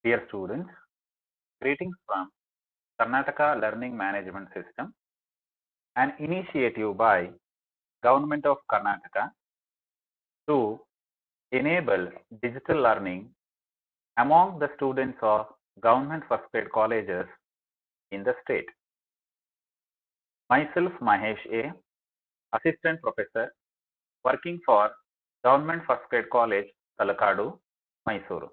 Dear students, greetings from Karnataka Learning Management System, an initiative by Government of Karnataka to enable digital learning among the students of government first grade colleges in the state. Myself, Mahesh A, Assistant Professor, working for Government First Grade College, Talakadu, Mysuru.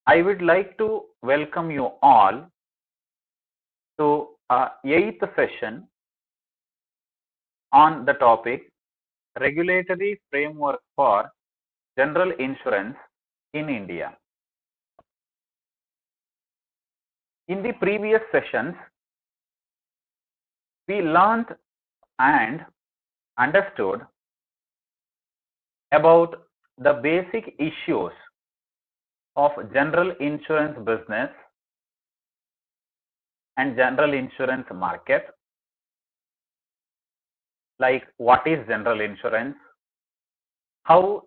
I would like to welcome you all to our 8th session on the topic Regulatory Framework for General Insurance in India. In the previous sessions, we learned and understood about the basic issues of general insurance business and general insurance market, like what is general insurance, how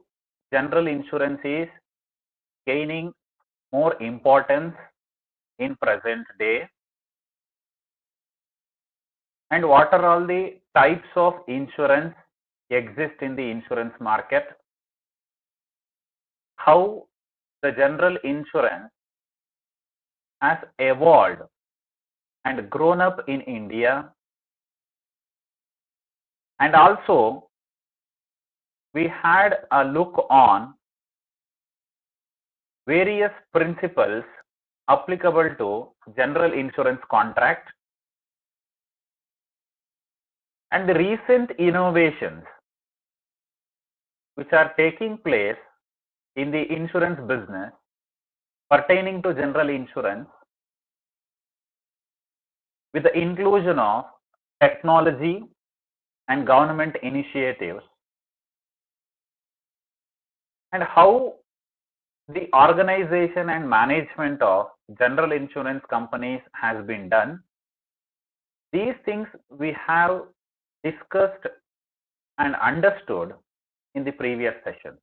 general insurance is gaining more importance in present day, and what are all the types of insurance exist in the insurance market, how the general insurance has evolved and grown up in India, and also we had a look on various principles applicable to general insurance contract and the recent innovations which are taking place in the insurance business pertaining to general insurance with the inclusion of technology and government initiatives, and how the organization and management of general insurance companies has been done. These things we have discussed and understood in the previous session.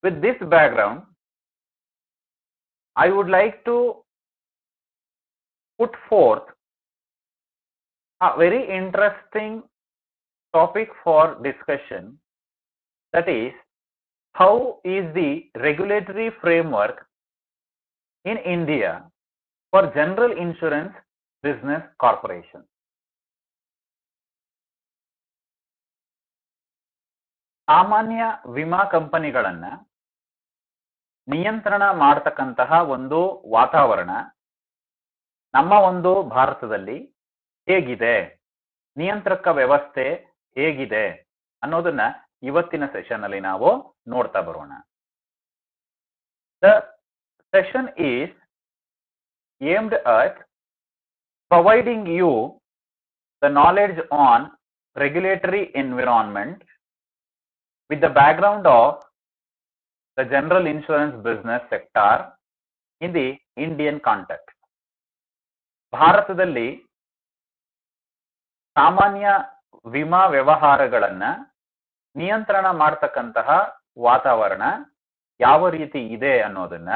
With this background, I would like to put forth a very interesting topic for discussion, that is, how is the regulatory framework in India for general insurance business corporation. ಸಾಮಾನ್ಯ ವಿಮಾ ಕಂಪನಿಗಳನ್ನ ನಿಯಂತ್ರಣ ಮಾಡತಕ್ಕಂತಹ ಒಂದು ವಾತಾವರಣ ನಮ್ಮ ಒಂದು ಭಾರತದಲ್ಲಿ ಹೇಗಿದೆ, ನಿಯಂತ್ರಕ ವ್ಯವಸ್ಥೆ ಹೇಗಿದೆ ಅನ್ನೋದನ್ನ ಇವತ್ತಿನ ಸೆಷನ್ ಅಲ್ಲಿ ನಾವು ನೋಡ್ತಾ ಬರೋಣ. The session is aimed at providing you the knowledge on regulatory environment with the background of the general insurance business sector in the Indian context. ಭಾರತದಲ್ಲಿ ಸಾಮಾನ್ಯ ವಿಮಾ ವ್ಯವಹಾರಗಳನ್ನ ನಿಯಂತ್ರಣ ಮಾಡತಕ್ಕಂತಹ ವಾತಾವರಣ ಯಾವ ರೀತಿ ಇದೆ ಅನ್ನೋದನ್ನ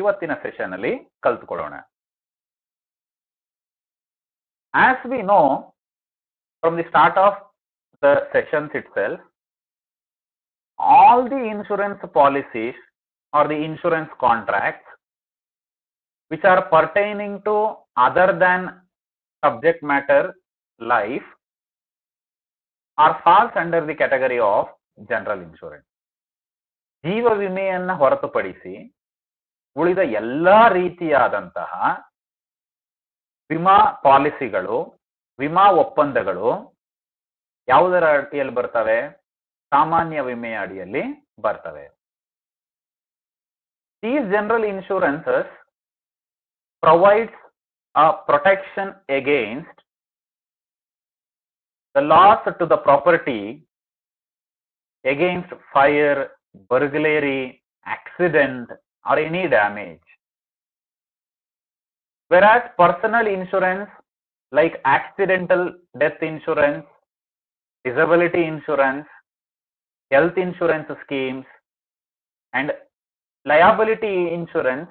ಇವತ್ತಿನ ಸೆಷನ್ ಅಲ್ಲಿ ಕಲ್ತ್ಕೊಳ್ಳೋಣ. As we know from the start of the sessions itself, all the insurance policies or the insurance contracts which are pertaining to other than subject matter life are falls under the category of general insurance. ಜೀವ ವಿಮೆಯನ್ನ ಹೊರತುಪಡಿಸಿ ಉಳಿದ ಎಲ್ಲಾ ರೀತಿಯಾದಂತಹ ವಿಮಾ ಪಾಲಿಸಿಗಳು, ವಿಮಾ ಒಪ್ಪಂದಗಳು ಯಾವುದರ ಅಡಿಯಲ್ಲಿ ಬರ್ತವೆ? ಸಾಮಾನ್ಯ ವಿಮೆಯ ಅಡಿಯಲ್ಲಿ ಬರ್ತವೆ. These general insurances provides a protection against the loss to the property, against fire, burglary, accident or any damage. Whereas personal insurance like accidental death insurance, disability insurance, health insurance schemes, and liability insurance,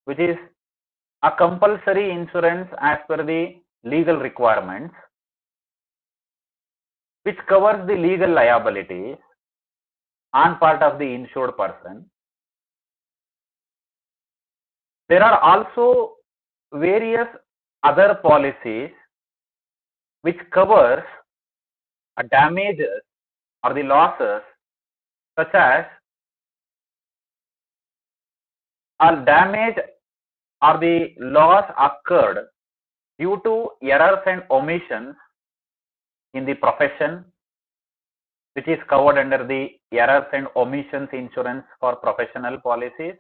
which is a compulsory insurance as per the legal requirements, which covers the legal liabilities on part of the insured person. There are also various other policies which covers damages or the losses, such as a damage or the loss occurred due to errors and omissions in the profession, which is covered under the errors and omissions insurance for professional policies,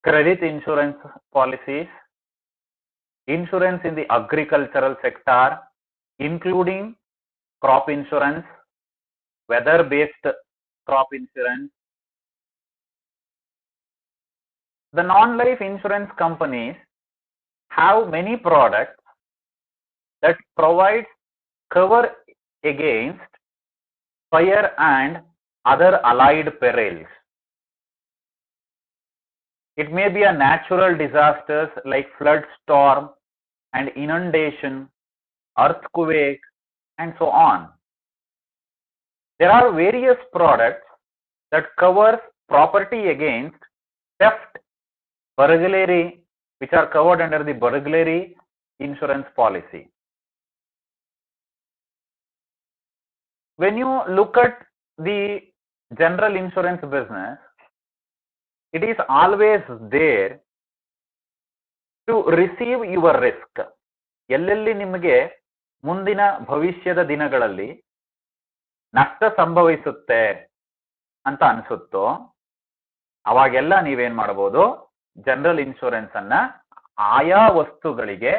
credit insurance policies, insurance in the agricultural sector, including crop insurance, weather-based crop insurance. The non-life insurance companies have many products that provide cover against fire and other allied perils. It may be a natural disasters like flood, storm and inundation, earthquake, and so on. There are various products that cover property against theft, burglary, which are covered under the burglary insurance policy. When you look at the general insurance business, it is always there to receive your risk. ಎಲ್ಲೆಲ್ಲಿ ನಿಮಗೆ ಮುಂದಿನ ಭವಿಷ್ಯದ ದಿನಗಳಲ್ಲಿ ನಷ್ಟ ಸಂಭವಿಸುತ್ತೆ ಅಂತ ಅನಿಸುತ್ತೋ ಅವಾಗೆಲ್ಲ ನೀವೇನ್ ಮಾಡಬಹುದು, ಜನರಲ್ ಇನ್ಶೂರೆನ್ಸ್ ಅನ್ನ ಆಯಾ ವಸ್ತುಗಳಿಗೆ,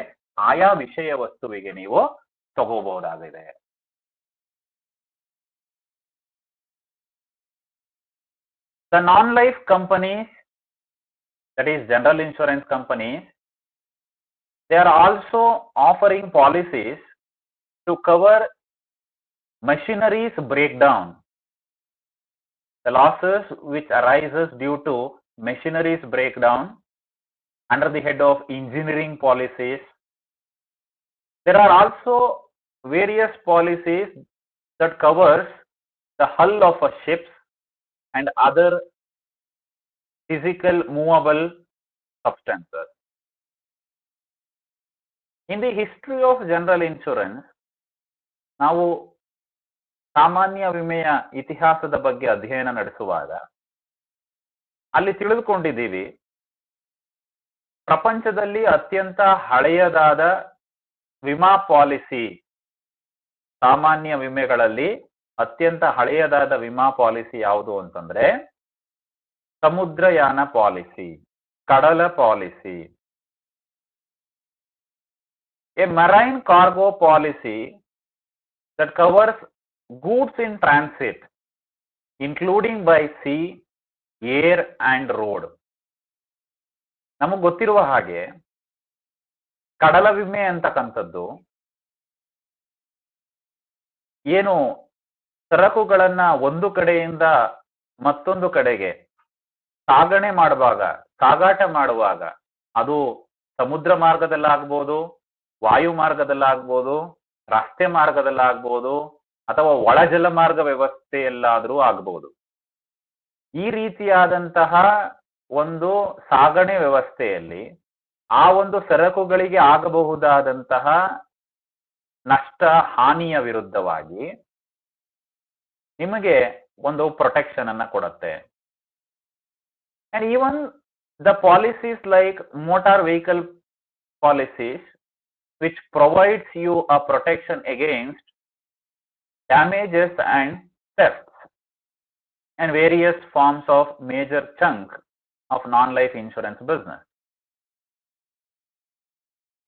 ಆಯಾ ವಿಷಯ ವಸ್ತುವಿಗೆ ನೀವು ತಗೋಬಹುದಾಗಿದೆ. The non-life companies, that is general insurance companies, they are also offering policies to cover machinery's breakdown, the losses which arises due to machinery's breakdown under the head of engineering policies. There are also various policies that covers the hull of a ship and other physical movable substances. In the history of general insurance, ನಾವು ಸಾಮಾನ್ಯ ವಿಮೆಯ ಇತಿಹಾಸದ ಬಗ್ಗೆ ಅಧ್ಯಯನ ನಡೆಸುವಾಗ ಅಲ್ಲಿ ತಿಳಿದುಕೊಂಡಿದ್ದೀವಿ, ಪ್ರಪಂಚದಲ್ಲಿ ಅತ್ಯಂತ ಹಳೆಯದಾದ ವಿಮಾ ಪಾಲಿಸಿ, ಸಾಮಾನ್ಯ ವಿಮೆಗಳಲ್ಲಿ ಅತ್ಯಂತ ಹಳೆಯದಾದ ವಿಮಾ ಪಾಲಿಸಿ ಯಾವುದು ಅಂತಂದ್ರೆ ಸಮುದ್ರಯಾನ ಪಾಲಿಸಿ, ಕಡಲ policy. A marine cargo policy that covers goods in transit, including by sea, air and road. ನಮಗೆ ಗೊತ್ತಿರುವ ಹಾಗೆ ಕಡಲ ವಿಮೆ ಅಂತಕ್ಕಂಥದ್ದು ಏನು ಸರಕುಗಳನ್ನ ಒಂದು ಕಡೆಯಿಂದ ಮತ್ತೊಂದು ಕಡೆಗೆ ಸಾಗಣೆ ಮಾಡುವಾಗ, ಸಾಗಾಟ ಮಾಡುವಾಗ, ಅದು ಸಮುದ್ರ ಮಾರ್ಗದಲ್ಲಾಗ್ಬೋದು, ವಾಯು ಮಾರ್ಗದಲ್ಲಾಗ್ಬೋದು, ರಸ್ತೆ ಮಾರ್ಗದಲ್ಲಾಗ್ಬೋದು, ಅಥವಾ ಒಳಜಲ ಮಾರ್ಗ ವ್ಯವಸ್ಥೆಯಲ್ಲಾದರೂ ಆಗ್ಬೋದು. ಈ ರೀತಿಯಾದಂತಹ ಒಂದು ಸಾಗಣೆ ವ್ಯವಸ್ಥೆಯಲ್ಲಿ ಆ ಒಂದು ಸರಕುಗಳಿಗೆ ಆಗಬಹುದಾದಂತಹ ನಷ್ಟ, ಹಾನಿಯ ವಿರುದ್ಧವಾಗಿ ನಿಮಗೆ ಒಂದು ಪ್ರೊಟೆಕ್ಷನ್ ಅನ್ನ ಕೊಡುತ್ತೆ. And even the policies like motor vehicle policies, which provides you a protection against damages and thefts and various forms of major chunk of non-life insurance business.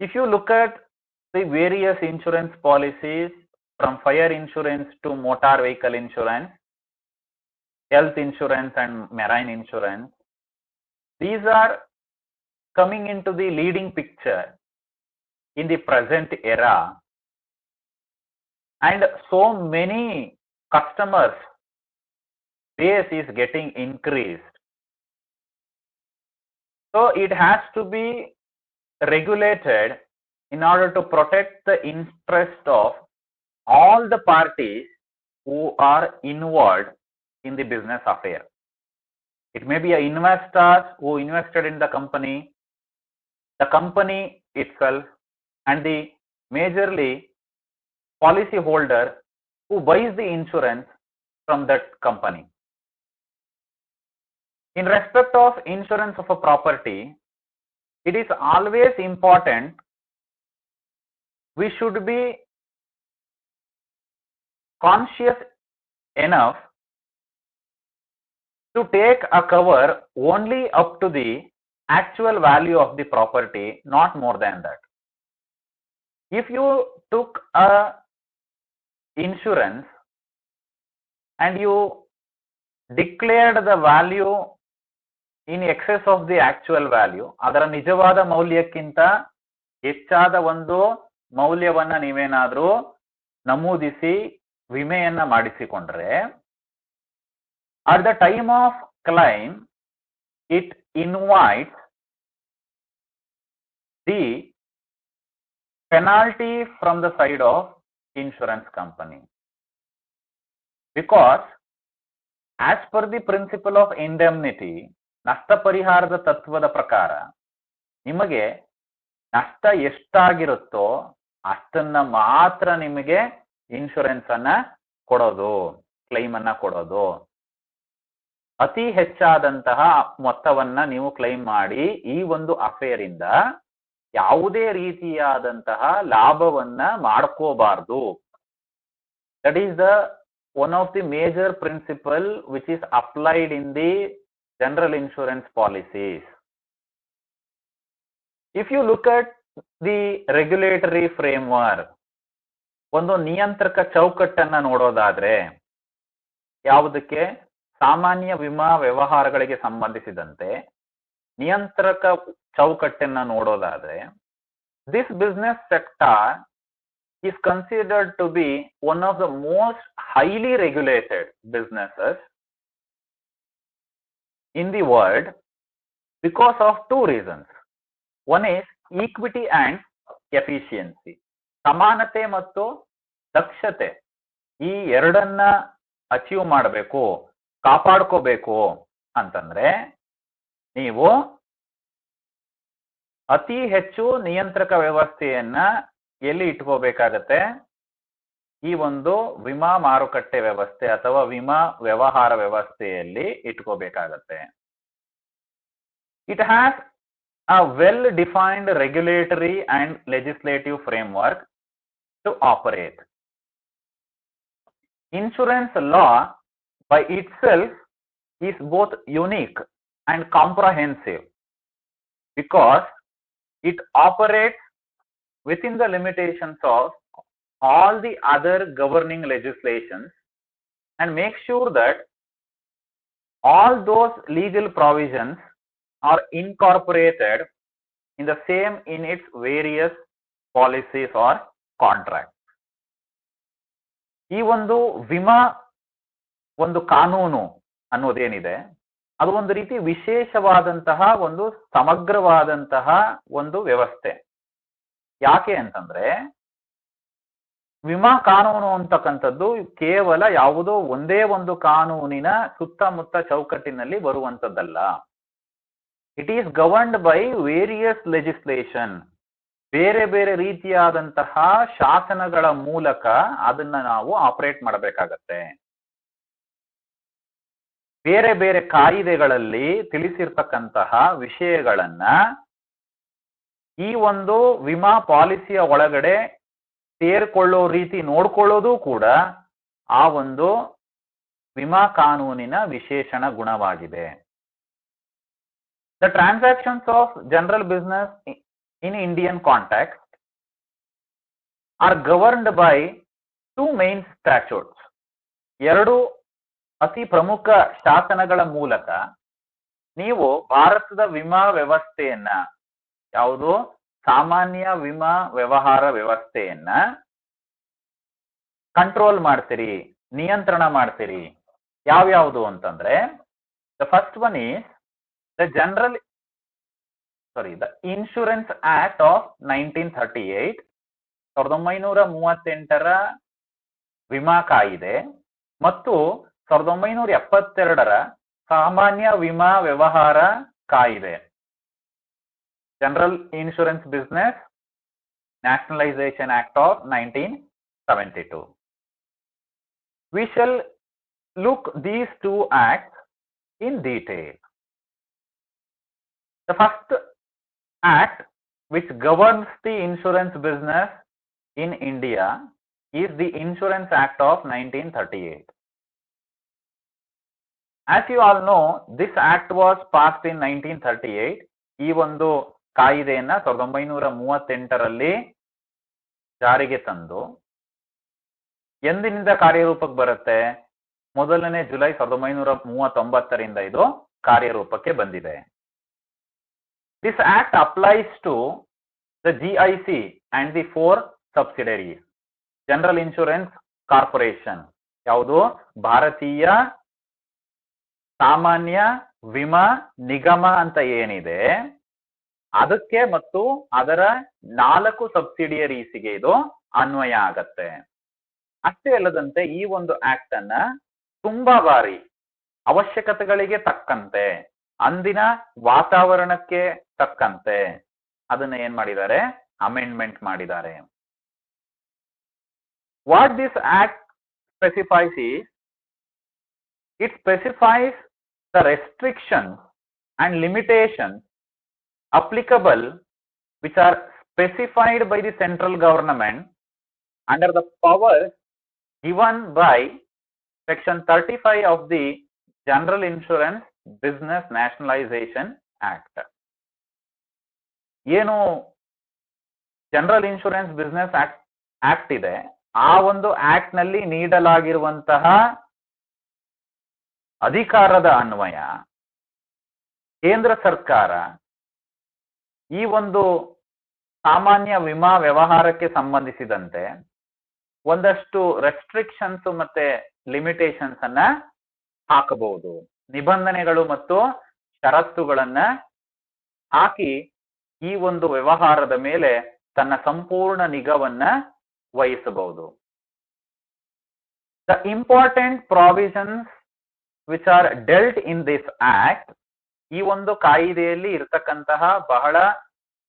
If you look at the various insurance policies, from fire insurance to motor vehicle insurance, health insurance and marine insurance, these are coming into the leading picture in the present era, and so many customers base is getting increased. So it has to be regulated in order to protect the interest of all the parties who are involved in the business affair. It may be investors who invested in the company itself, and the majorly policy holder who buys the insurance from that company. In respect of insurance of a property, it is always important we should be conscious enough to take a cover only up to the actual value of the property, not more than that. If you took a insurance and you declared the value in excess of the actual value, ಅದರ ನಿಜವಾದ ಮೌಲ್ಯಕ್ಕಿಂತ ಹೆಚ್ಚಾದ ಒಂದು ಮೌಲ್ಯವನ್ನ ನೀವೇನಾದರೂ ನಮೂದಿಸಿ ವಿಮೆಯನ್ನ ಮಾಡಿಸಿಕೊಂಡ್ರೆ, at the time of claim it invites the penalty from the side of insurance company, because as per the principle of indemnity, ನಷ್ಟ ಪರಿಹಾರದ ತತ್ವದ ಪ್ರಕಾರ ನಿಮಗೆ ನಷ್ಟ ಎಷ್ಟಾಗಿರುತ್ತೋ ಅಷ್ಟನ್ನ ಮಾತ್ರ ನಿಮಗೆ ಇನ್ಶೂರೆನ್ಸ್ ಅನ್ನ ಕೊಡೋದು, ಕ್ಲೈಮ್ ಅನ್ನ ಕೊಡೋದು. ಅತಿ ಹೆಚ್ಚಾದಂತಹ ಮೊತ್ತವನ್ನ ನೀವು ಕ್ಲೈಮ್ ಮಾಡಿ ಈ ಒಂದು ಅಫೇರ್ ಇಂದ ಯಾವುದೇ ರೀತಿಯಾದಂತಹ ಲಾಭವನ್ನ ಮಾಡ್ಕೋಬಾರ್ದು. That is the one of the major principle which is applied in the general insurance policies. If you look at the regulatory framework, ಒಂದು ನಿಯಂತ್ರಕ ಚೌಕಟ್ಟನ್ನ ನೋಡೋದಾದ್ರೆ, ಯಾವುದಕ್ಕೆ ಸಾಮಾನ್ಯ ವಿಮಾ ವ್ಯವಹಾರಗಳಿಗೆ ಸಂಬಂಧಿಸಿದಂತೆ ನಿಯಂತ್ರಕ ಚೌಕಟ್ಟನ್ನ ನೋಡೋದಾದ್ರೆ, this business sector is considered to be one of the most highly regulated businesses in the world because of two reasons. One is equity and efficiency. ಸಮಾನತೆ ಮತ್ತು ದಕ್ಷತೆ, ಈ ಎರಡನ್ನ ಅಚೀವ್ ಮಾಡಬೇಕು, ಕಾಪಾಡ್ಕೋಬೇಕು ಅಂತಂದ್ರೆ ನೀವು ಅತಿ ಹೆಚ್ಚು ನಿಯಂತ್ರಕ ವ್ಯವಸ್ಥೆಯನ್ನ ಎಲ್ಲಿ ಇಟ್ಕೋಬೇಕಾಗತ್ತೆ? ಈ ಒಂದು ವಿಮಾ ಮಾರುಕಟ್ಟೆ ವ್ಯವಸ್ಥೆ ಅಥವಾ ವಿಮಾ ವ್ಯವಹಾರ ವ್ಯವಸ್ಥೆಯಲ್ಲಿ ಇಟ್ಕೋಬೇಕಾಗತ್ತೆ. It has a well-defined regulatory and legislative framework to operate. Insurance law by itself is both unique and comprehensive because it operates within the limitations of all the other governing legislations and makes sure that all those legal provisions are incorporated in the same in its various policies or contracts. ಈ ಒಂದು ವಿಮಾ ಒಂದು ಕಾನೂನು ಅನ್ನೋದೇನಿದೆ, ಅದು ಒಂದು ರೀತಿ ವಿಶೇಷವಾದಂತಹ ಒಂದು ಸಮಗ್ರವಾದಂತಹ ಒಂದು ವ್ಯವಸ್ಥೆ. ಯಾಕೆ ಅಂತಂದ್ರೆ, ವಿಮಾ ಕಾನೂನು ಅಂತಕ್ಕಂಥದ್ದು ಕೇವಲ ಯಾವುದೋ ಒಂದೇ ಒಂದು ಕಾನೂನಿನ ಸುತ್ತಮುತ್ತ ಚೌಕಟ್ಟಿನಲ್ಲಿ ಬರುವಂತದ್ದಲ್ಲ. It is governed by various legislation. ಬೇರೆ ಬೇರೆ ರೀತಿಯಾದಂತಹ ಶಾಸನಗಳ ಮೂಲಕ ಅದನ್ನ ನಾವು ಆಪರೇಟ್ ಮಾಡಬೇಕಾಗತ್ತೆ. ಬೇರೆ ಬೇರೆ ಕಾಯಿದೆಗಳಲ್ಲಿ ತಿಳಿಸಿರ್ತಕ್ಕಂತಹ ವಿಷಯಗಳನ್ನ ಈ ಒಂದು ವಿಮಾ ಪಾಲಿಸಿಯ ಒಳಗಡೆ ಸೇರ್ಕೊಳ್ಳೋ ರೀತಿ ನೋಡ್ಕೊಳ್ಳೋದು ಕೂಡ ಆ ಒಂದು ವಿಮಾ ಕಾನೂನಿನ ವಿಶೇಷಣ ಗುಣವಾಗಿದೆ. The transactions of general business in Indian context are governed by two main statutes. ಎರಡು ಅತಿ ಪ್ರಮುಖ ಶಾಸನಗಳ ಮೂಲಕ ನೀವು ಭಾರತದ ವಿಮಾ ವ್ಯವಸ್ಥೆಯನ್ನ, ಯಾವುದು ಸಾಮಾನ್ಯ ವಿಮಾ ವ್ಯವಹಾರ ವ್ಯವಸ್ಥೆಯನ್ನ ಕಂಟ್ರೋಲ್ ಮಾಡ್ತೀರಿ, ನಿಯಂತ್ರಣ ಮಾಡ್ತೀರಿ. ಯಾವ್ಯಾವುದು ಅಂತಂದ್ರೆ the first one is the insurance act of 1938, 1938ರ ವಿಮಾ ಕಾಯಿದೆ ಮತ್ತು 1972ರ ಸಾಮಾನ್ಯ ವಿಮಾ ವ್ಯವಹಾರ ಕಾಯಿದೆ. General insurance business nationalisation act of 1972. We shall look these two acts in detail. The first act which governs the insurance business in India is the Insurance Act of 1938. As you all know, this act was passed in 1938. ಈ ಒಂದು ಕಾಯಿದೆಯನ್ನ 1938ರಲ್ಲಿ ಜಾರಿಗೆ ತಂದು ಎಂದಿನಿಂದ ಕಾರ್ಯರೂಪಕ್ಕೆ ಬರುತ್ತೆ? 1ನೇ July 1939ರಿಂದ ಇದು ಕಾರ್ಯರೂಪಕ್ಕೆ ಬಂದಿದೆ. This act applies to the GIC and the 4 subsidiaries. General insurance corporation ಯಾವುದು? ಭಾರತೀಯ ಸಾಮಾನ್ಯ ವಿಮಾ ನಿಗಮ ಅಂತ ಏನಿದೆ ಅದಕ್ಕೆ ಮತ್ತು ಅದರ 4 ಸಬ್ಸಿಡಿಯರೀಸ್ಗೆ ಇದು ಅನ್ವಯ ಆಗತ್ತೆ. ಅಷ್ಟೇ ಅಲ್ಲದಂತೆ ಈ ಒಂದು ಆಕ್ಟ್ ಅನ್ನ ತುಂಬಾ ಬಾರಿ ಅವಶ್ಯಕತೆಗಳಿಗೆ ತಕ್ಕಂತೆ, ಅಂದಿನ ವಾತಾವರಣಕ್ಕೆ ತಕ್ಕಂತೆ ಅದನ್ನ ಏನ್ ಮಾಡಿದ್ದಾರೆ? ಅಮೆಂಡ್ಮೆಂಟ್ ಮಾಡಿದ್ದಾರೆ. What this act specifies is, it specifies the restrictions and limitations applicable which are specified by the central government under the powers given by section 35 of the General Insurance Business Nationalization Act. ಏನು general insurance business act ಇದೆ, ಆ ಒಂದು act ನಲ್ಲಿ ನೀಡಲಾಗಿರುವಂತಹ ಅಧಿಕಾರದ ಅನ್ವಯ ಕೇಂದ್ರ ಸರ್ಕಾರ ಈ ಒಂದು ಸಾಮಾನ್ಯ ವಿಮಾ ವ್ಯವಹಾರಕ್ಕೆ ಸಂಬಂಧಿಸಿದಂತೆ ಒಂದಷ್ಟು ರೆಸ್ಟ್ರಿಕ್ಷನ್ಸ್ ಮತ್ತೆ ಲಿಮಿಟೇಷನ್ಸ್ ಅನ್ನ ಹಾಕಬಹುದು. ನಿಬಂಧನೆಗಳು ಮತ್ತು ಷರತ್ತುಗಳನ್ನ ಹಾಕಿ ಈ ಒಂದು ವ್ಯವಹಾರದ ಮೇಲೆ ತನ್ನ ಸಂಪೂರ್ಣ ನಿಗಾವನ್ನ ವಹಿಸಬಹುದು. The important provisions which are dealt in this act, ಈ ಒಂದು ಕಾಯಿದೆಯಲ್ಲಿ ಇರತಕ್ಕಂತಹ ಬಹಳ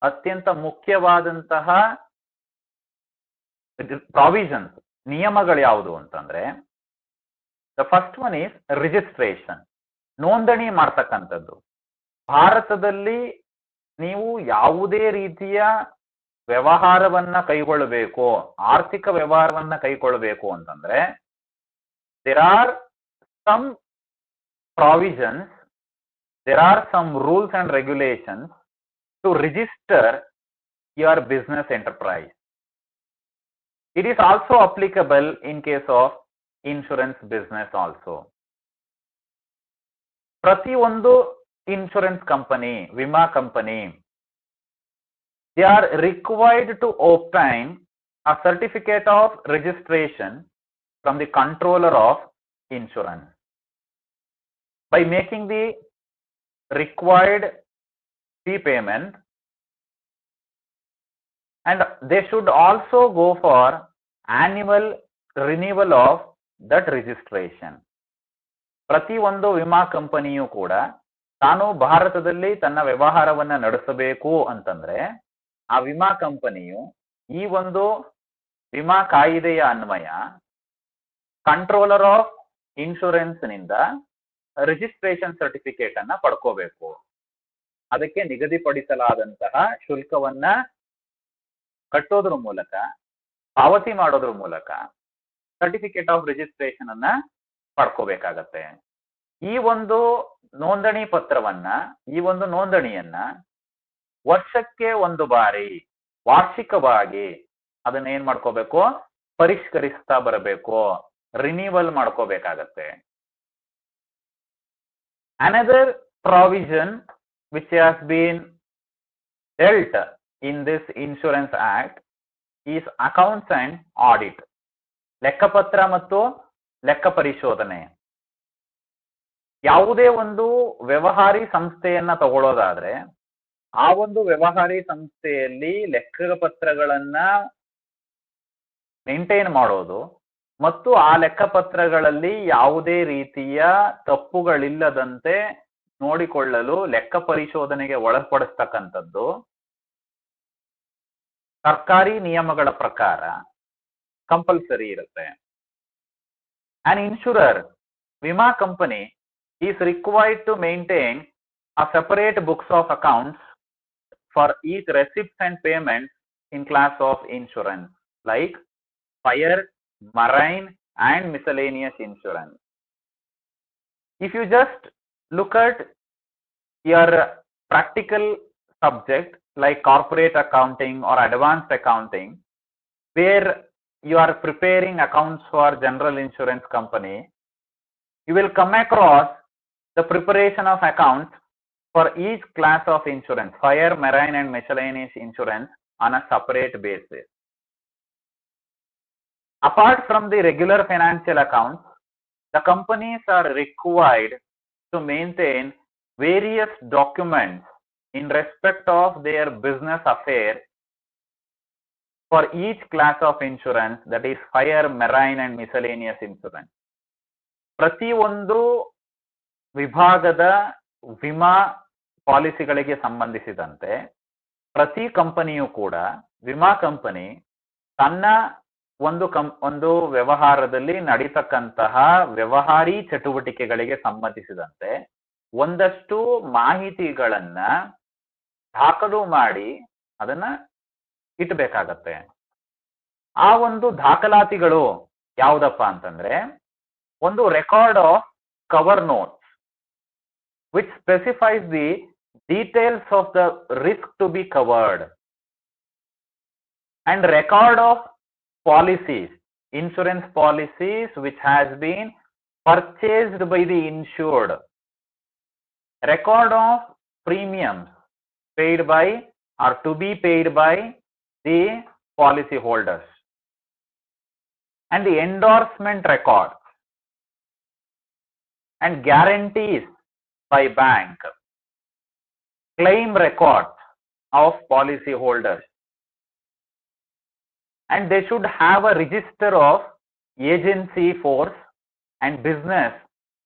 ಅತ್ಯಂತ ಮುಖ್ಯವಾದಂತಹ ಪ್ರಾವಿಷನ್ಸ್, ನಿಯಮಗಳು ಯಾವುದು ಅಂತಂದ್ರೆ, the first one is registration, ನೋಂದಣಿ ಮಾಡ್ತಕ್ಕಂಥದ್ದು. ಭಾರತದಲ್ಲಿ ನೀವು ಯಾವುದೇ ರೀತಿಯ ವ್ಯವಹಾರವನ್ನ ಕೈಗೊಳ್ಳಬೇಕು, ಆರ್ಥಿಕ ವ್ಯವಹಾರವನ್ನ ಕೈಗೊಳ್ಳಬೇಕು ಅಂತಂದ್ರೆ there are some provisions, there are some rules and regulations to register your business enterprise. It is also applicable in case of insurance business also. ಪ್ರತಿಯೊಂದು ಇನ್ಶೂರೆನ್ಸ್ ಕಂಪನಿ, ವಿಮಾ company, they are required to obtain a certificate of registration from the controller of insurance by making the required fee payment, and they should also go for annual renewal of that registration. ಪ್ರತಿ ಒಂದು ವಿಮಾ ಕಂಪನಿಯು ಕೂಡ ತಾನು ಭಾರತದಲ್ಲಿ ತನ್ನ ವ್ಯವಹಾರವನ್ನ ನಡೆಸಬೇಕು ಅಂತಂದ್ರೆ ಆ ವಿಮಾ ಕಂಪನಿಯು ಈ ಒಂದು ವಿಮಾ ಕಾಯಿದೆಯ ಅನ್ವಯ ಕಂಟ್ರೋಲರ್ ಆಫ್ ಇನ್ಶೂರೆನ್ಸ್ ನಿಂದ ರಿಜಿಸ್ಟ್ರೇಷನ್ ಸರ್ಟಿಫಿಕೇಟ್ ಅನ್ನ ಪಡ್ಕೋಬೇಕು. ಅದಕ್ಕೆ ನಿಗದಿಪಡಿಸಲಾದಂತಹ ಶುಲ್ಕವನ್ನ ಕಟ್ಟೋದ್ರ ಮೂಲಕ, ಪಾವತಿ ಮಾಡೋದ್ರ ಮೂಲಕ ಸರ್ಟಿಫಿಕೇಟ್ ಆಫ್ ರಿಜಿಸ್ಟ್ರೇಷನ್ ಅನ್ನ ಪಡ್ಕೋಬೇಕಾಗತ್ತೆ. ಈ ಒಂದು ನೋಂದಣಿ ಪತ್ರವನ್ನ, ಈ ಒಂದು ನೋಂದಣಿಯನ್ನ ವರ್ಷಕ್ಕೆ ಒಂದು ಬಾರಿ ವಾರ್ಷಿಕವಾಗಿ ಅದನ್ನ ಏನ್ ಮಾಡ್ಕೋಬೇಕು? ಪರಿಷ್ಕರಿಸ್ತಾ ಬರಬೇಕು, ರಿನ್ಯೂವಲ್ ಮಾಡ್ಕೋಬೇಕಾಗತ್ತೆ. Another provision which has been dealt in this Insurance Act is accounts and audit. ಲೆಕ್ಕಪತ್ರ ಮತ್ತು ಲೆಕ್ಕ ಪರಿಶೋಧನೆ. ಯಾವುದೇ ಒಂದು ವ್ಯವಹಾರಿ ಸಂಸ್ಥೆಯನ್ನ ತಗೊಳ್ಳೋದಾದ್ರೆ ಆ ಒಂದು ವ್ಯವಹಾರಿ ಸಂಸ್ಥೆಯಲ್ಲಿ ಲೆಕ್ಕಪತ್ರಗಳನ್ನ ಮೇಂಟೈನ್ ಮಾಡೋದು ಮತ್ತು ಆ ಲೆಕ್ಕಪತ್ರಗಳಲ್ಲಿ ಯಾವುದೇ ರೀತಿಯ ತಪ್ಪುಗಳಿಲ್ಲದಂತೆ ನೋಡಿಕೊಳ್ಳಲು ಲೆಕ್ಕ ಪರಿಶೋಧನೆಗೆ ಒಳಪಡಿಸ್ತಕ್ಕಂಥದ್ದು ಸರ್ಕಾರಿ ನಿಯಮಗಳ ಪ್ರಕಾರ ಕಂಪಲ್ಸರಿ ಇರುತ್ತೆ. An insurer, ವಿಮಾ company, is required to maintain a separate books of accounts for each receipts and payments in class of insurance like fire, marine and miscellaneous insurance. If you just look at your practical subject like corporate accounting or advanced accounting, where you are preparing accounts for general insurance company, you will come across the preparation of accounts for each class of insurance, fire, marine and miscellaneous insurance, on a separate basis. Apart from the regular financial accounts, the companies are required to maintain various documents in respect of their business affairs for each class of insurance, that is fire, marine and miscellaneous insurance. ಪ್ರತಿಯೊಂದು ವಿಭಾಗದ ವಿಮಾ ಪಾಲಿಸಿಗಳಿಗೆ ಸಂಬಂಧಿಸಿದಂತೆ ಪ್ರತಿ ಕಂಪನಿಯೂ ಕೂಡ, ವಿಮಾ company ತನ್ನ ಒಂದು ವ್ಯವಹಾರದಲ್ಲಿ ನಡೀತಕ್ಕಂತಹ ವ್ಯವಹಾರಿ ಚಟುವಟಿಕೆಗಳಿಗೆ ಸಂಬಂಧಿಸಿದಂತೆ ಒಂದಷ್ಟು ಮಾಹಿತಿಗಳನ್ನ ದಾಖಲು ಮಾಡಿ ಅದನ್ನ ಇಟ್ಬೇಕಾಗತ್ತೆ. ಆ ಒಂದು ದಾಖಲಾತಿಗಳು ಯಾವುದಪ್ಪ ಅಂತಂದ್ರೆ, ಒಂದು record of cover notes which specifies the details of the risk to be covered, and record of policies, insurance policies which has been purchased by the insured, record of premiums paid by or to be paid by the policy holders, and the endorsement records and guarantees by bank, claim records of policy holders, and they should have a register of agency force and business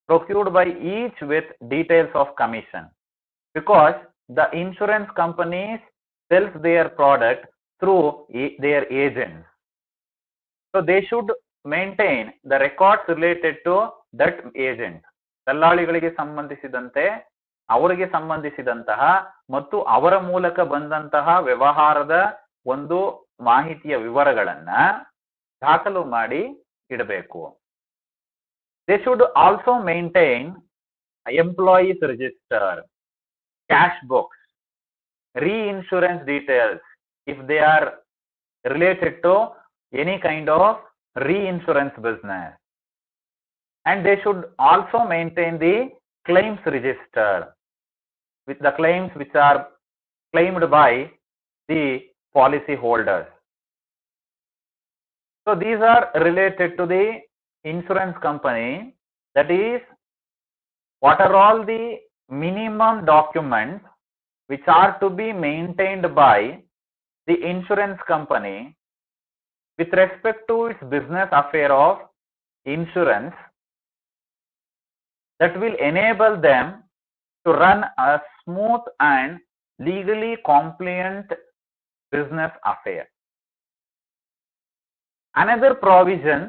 procured by each with details of commission, because the insurance companies sells their product through their agents. So they should maintain the records related to that agent. ದಲ್ಲಾಳಿಗಳಿಗೆ ಸಂಬಂಧಿಸಿದಂತೆ ಅವರಿಗೆ ಸಂಬಂಧಿಸಿದಂತಹ ಮತ್ತು ಅವರ ಮೂಲಕ ಬಂದಂತಹ ವ್ಯವಹಾರದ ಒಂದು ಮಾಹಿತಿಯ ವಿವರಗಳನ್ನ ದಾಖಲು ಮಾಡಿ ಇಡಬೇಕು. They should also maintain employees register, cash books, reinsurance details if they are related to any kind of reinsurance business, and they should also maintain the claims register with the claims which are claimed by the policy holders. So these are related to the insurance company, that is, what are all the minimum documents which are to be maintained by the insurance company with respect to its business affair of insurance, that will enable them to run a smooth and legally compliant business affair. Another provision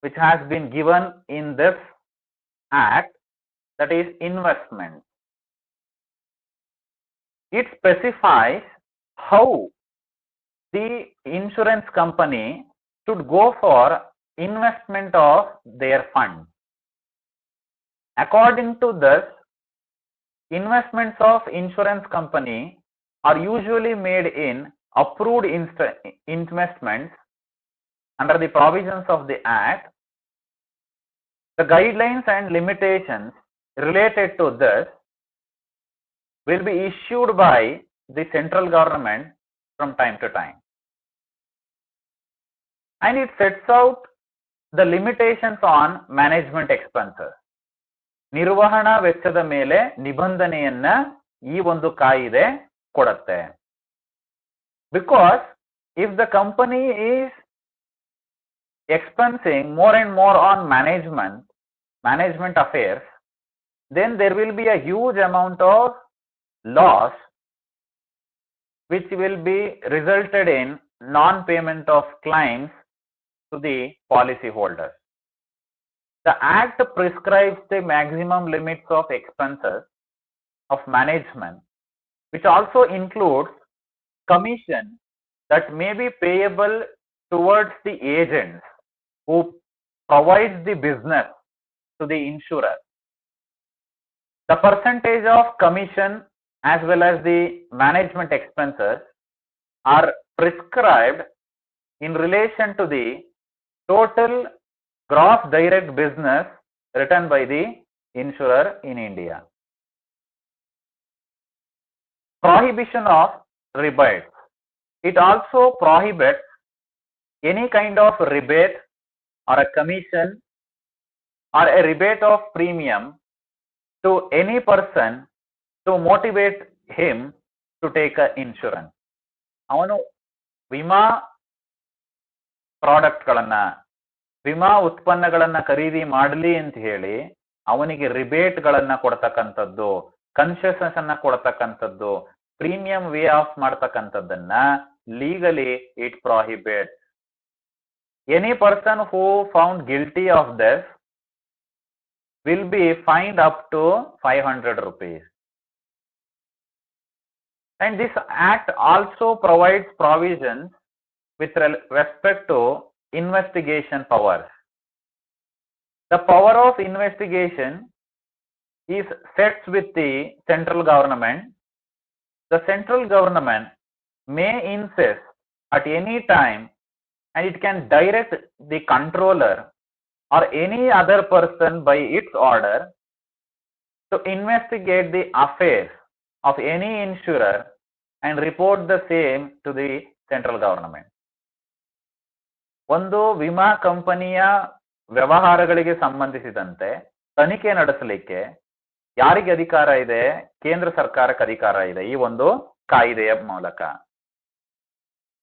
which has been given in this act, that is investment. It specifies how the insurance company should go for investment of their funds. According to this, investments of insurance company are usually made in approved investments under the provisions of the Act. The guidelines and limitations related to this will be issued by the central government from time to time, and it sets out the limitations on management expenses. ನಿರ್ವಹಣಾ ವೆಚ್ಚದ ಮೇಲೆ ನಿಬಂಧನೆಯನ್ನ ಈ ಒಂದು ಕಾಯಿದೆ ಕೊಡುತ್ತೆ. Because if the company is expensing more and more on management affairs, then there will be a huge amount of loss which will be resulted in non-payment of claims to the policy holders. The Act prescribes the maximum limits of expenses of management, which also includes commission that may be payable towards the agents who provides the business to the insurer. The percentage of commission as well as the management expenses are prescribed in relation to the total gross direct business written by the insurer in India. Prohibition of rebates. It also prohibits any kind of rebate or a commission or a rebate of premium to any person to motivate him to take a insurance. ಅವನು ವಿಮಾ ಪ್ರಾಡಕ್ಟ್ಗಳನ್ನ ವಿಮಾ ಉತ್ಪನ್ನಗಳನ್ನ ಖರೀದಿ ಮಾಡಲಿ ಅಂತ ಹೇಳಿ ಅವನಿಗೆ ರಿಬೇಟ್ಗಳನ್ನ ಕೊಡ್ತಕ್ಕಂಥದ್ದು, ಕನ್ಸೆಷನ್ಸ್ ಅನ್ನ ಕೊಡ್ತಕ್ಕಂಥದ್ದು, ಪ್ರೀಮಿಯಂ ವೇ ಆಫ್ ಮಾಡ್ತಕ್ಕಂಥದ್ದನ್ನ legally it prohibits. Any person who found guilty of this will be fined up to 500 rupees. And this act also provides provisions with respect to investigation powers. The power of investigation is set with the central government. The central government may insist at any time, and it can direct the controller or any other person by its order to investigate the affairs of any insurer and report the same to the central government. ಒಂದು ವಿಮಾ ಕಂಪನಿಯ ವ್ಯವಹಾರಗಳಿಗೆ ಸಂಬಂಧಿಸಿದಂತೆ ತನಿಖೆ ನಡೆಸಲಿಕ್ಕೆ ಯಾರಿಗೆ ಅಧಿಕಾರ ಇದೆ? ಕೇಂದ್ರ ಸರ್ಕಾರಕ್ಕೆ ಅಧಿಕಾರ ಇದೆ ಈ ಒಂದು ಕಾಯಿದೆಯ ಮೂಲಕ.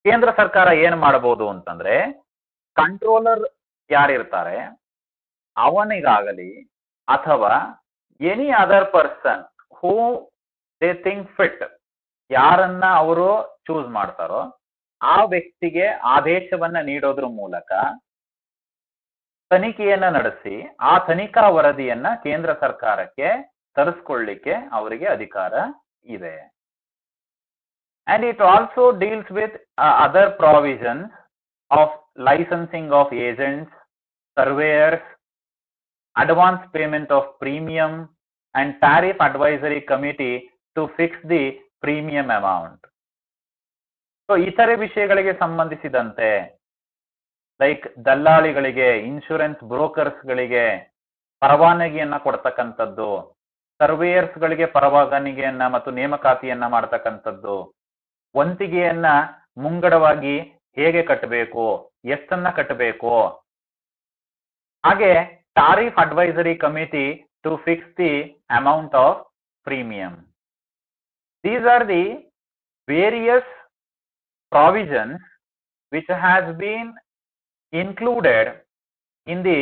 ಕೇಂದ್ರ ಸರ್ಕಾರ ಏನ್ ಮಾಡಬಹುದು ಅಂತಂದ್ರೆ, ಕಂಟ್ರೋಲರ್ ಯಾರಿರ್ತಾರೆ ಅವನಿಗಾಗಲಿ ಅಥವಾ any other person who they think fit, ಯಾರನ್ನ ಅವರು ಚೂಸ್ ಮಾಡ್ತಾರೋ ಆ ವ್ಯಕ್ತಿಗೆ ಆದೇಶವನ್ನ ನೀಡೋದ್ರ ಮೂಲಕ ತನಿಖೆಯನ್ನ ನಡೆಸಿ ಆ ತನಿಖಾ ವರದಿಯನ್ನ ಕೇಂದ್ರ ಸರ್ಕಾರಕ್ಕೆ ತರಿಸ್ಕೊಳ್ಳಿಕ್ಕೆ ಅವರಿಗೆ ಅಧಿಕಾರ ಇದೆ. And it also deals with other provisions of licensing of agents, surveyors, advance payment of premium, and tariff advisory committee to fix the premium amount. So ಇತರೆ ವಿಷಯಗಳಿಗೆ ಸಂಬಂಧಿಸಿದಂತೆ ಲೈಕ್ ದಲ್ಲಾಳಿಗಳಿಗೆ, ಇನ್ಶೂರೆನ್ಸ್ ಬ್ರೋಕರ್ಸ್ಗಳಿಗೆ ಪರವಾನಗಿಯನ್ನ ಕೊಡ್ತಕ್ಕಂಥದ್ದು, ಸರ್ವೇಯರ್ಸ್ಗಳಿಗೆ ಪರವಾನಗಿಯನ್ನ ಮತ್ತು ನೇಮಕಾತಿಯನ್ನ ಮಾಡ್ತಕ್ಕಂಥದ್ದು, ವಂತಿಗೆಯನ್ನ ಮುಂಗಡವಾಗಿ ಹೇಗೆ ಕಟ್ಟಬೇಕು, ಎಷ್ಟನ್ನ ಕಟ್ಟಬೇಕು, ಹಾಗೆ tariff advisory committee to fix the amount of premium. These are the various provisions which has been included in the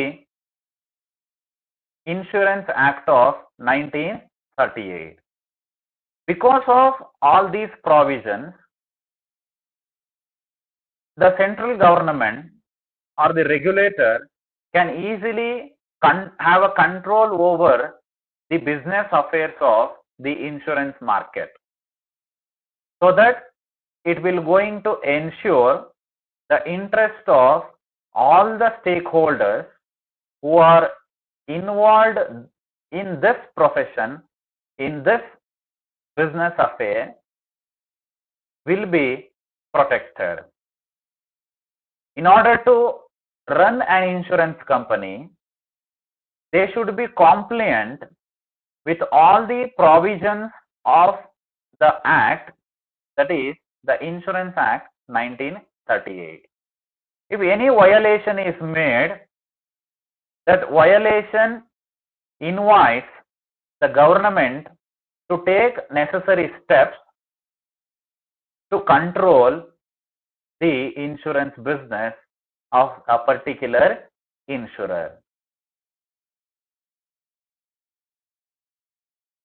Insurance Act of 1938. Because of all these provisions, the central government or the regulator can easily have a control over the business affairs of the insurance market, so that it will going to ensure the interest of all the stakeholders who are involved in this profession, in this business affair, will be protected. In order to run an insurance company, they should be compliant with all the provisions of the Act, that is the Insurance Act 1938. If any violation is made, that violation invites the government to take necessary steps to control the insurance business of a particular insurer.